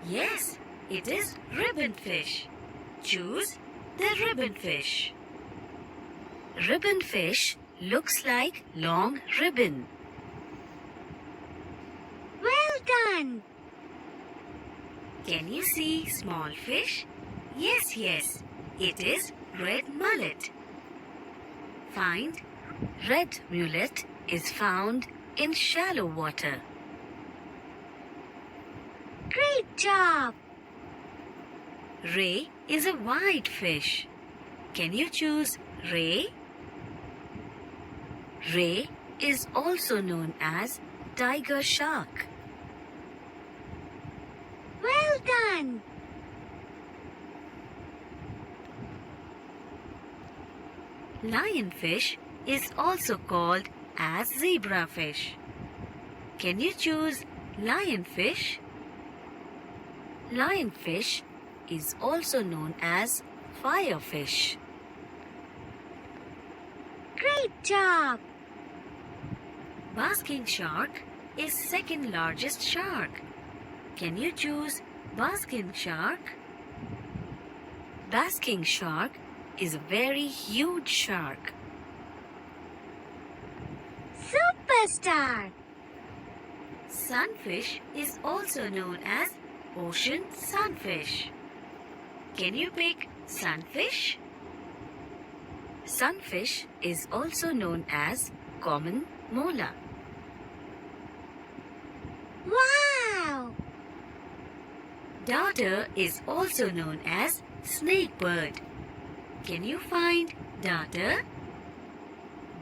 Yes, it is ribbon fish. Choose the ribbon fish. Ribbon fish looks like long ribbon. Well done! Can you see small fish? Yes, yes, it is red mullet. Find red mullet is found in shallow water. Great job! Ray is a white fish. Can you choose ray? Ray is also known as tiger shark. Well done! Lionfish is also called as zebrafish. Can you choose lionfish? Lionfish is also known as firefish. Great job! Basking shark is second largest shark. Can you choose basking shark? Basking shark is a very huge shark. Superstar! Sunfish is also known as ocean sunfish. Can you pick sunfish? Sunfish is also known as common mola. Wow! Darter is also known as snake bird. Can you find darter?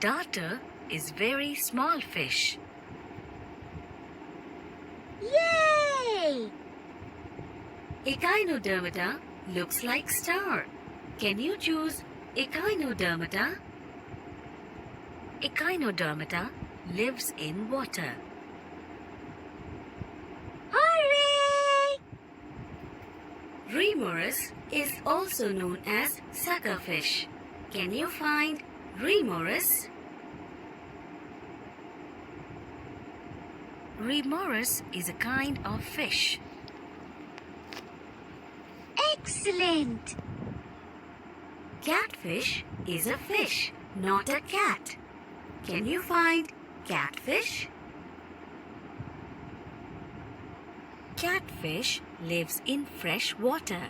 Darter is very small fish. Yay! Echinodermata looks like star. Can you choose Echinodermata? Echinodermata lives in water. Hooray! Remorse is also known as suckerfish. Can you find remorse? Remorse is a kind of fish. Excellent! Catfish is a fish, not a cat. Can you find catfish? Catfish lives in fresh water.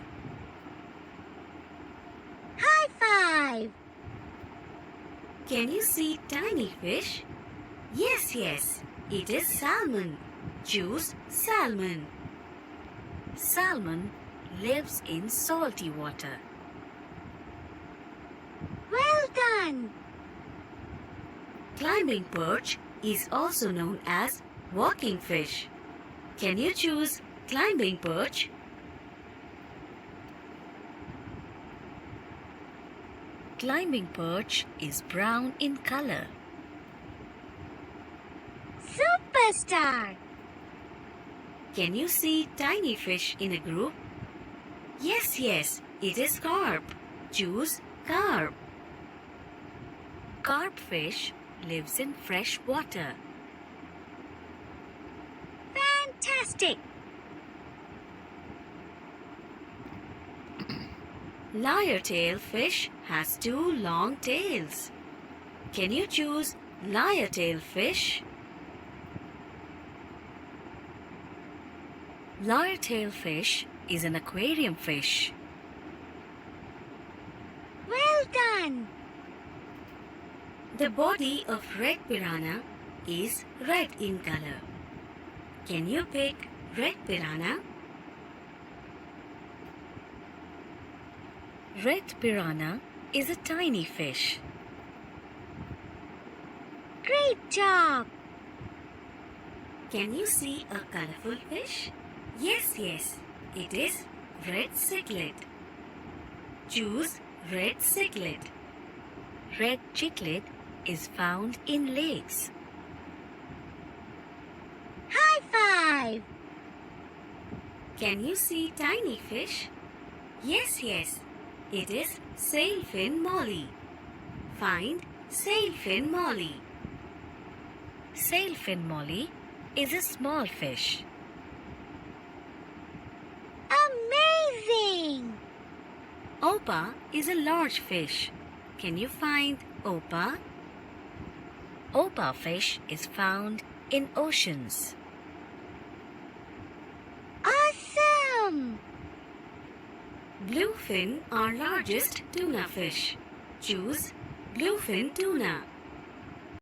High five! Can you see tiny fish? Yes, yes, it is salmon. Choose salmon. Salmon lives in salty water. Well done! Climbing perch is also known as walking fish. Can you choose climbing perch? Climbing perch is brown in color. Superstar! Can you see tiny fish in a group? Yes, yes, it is carp. Choose carp. Carp fish lives in fresh water. Fantastic! Lyre-tail fish has two long tails. Can you choose lyre-tail fish? Lyre-tail fish is an aquarium fish. Well done! The body of red piranha is red in color. Can you pick red piranha? Red piranha is a tiny fish. Great job! Can you see a colorful fish? Yes, yes, it is red cichlid. Choose red cichlid. Red cichlid is found in lakes. High five! Can you see tiny fish? Yes, yes, it is sailfin molly. Find sailfin molly. Sailfin molly is a small fish. Oppa is a large fish. Can you find Oppa? Oppa fish is found in oceans. Awesome! Bluefin are largest tuna fish. Choose bluefin tuna.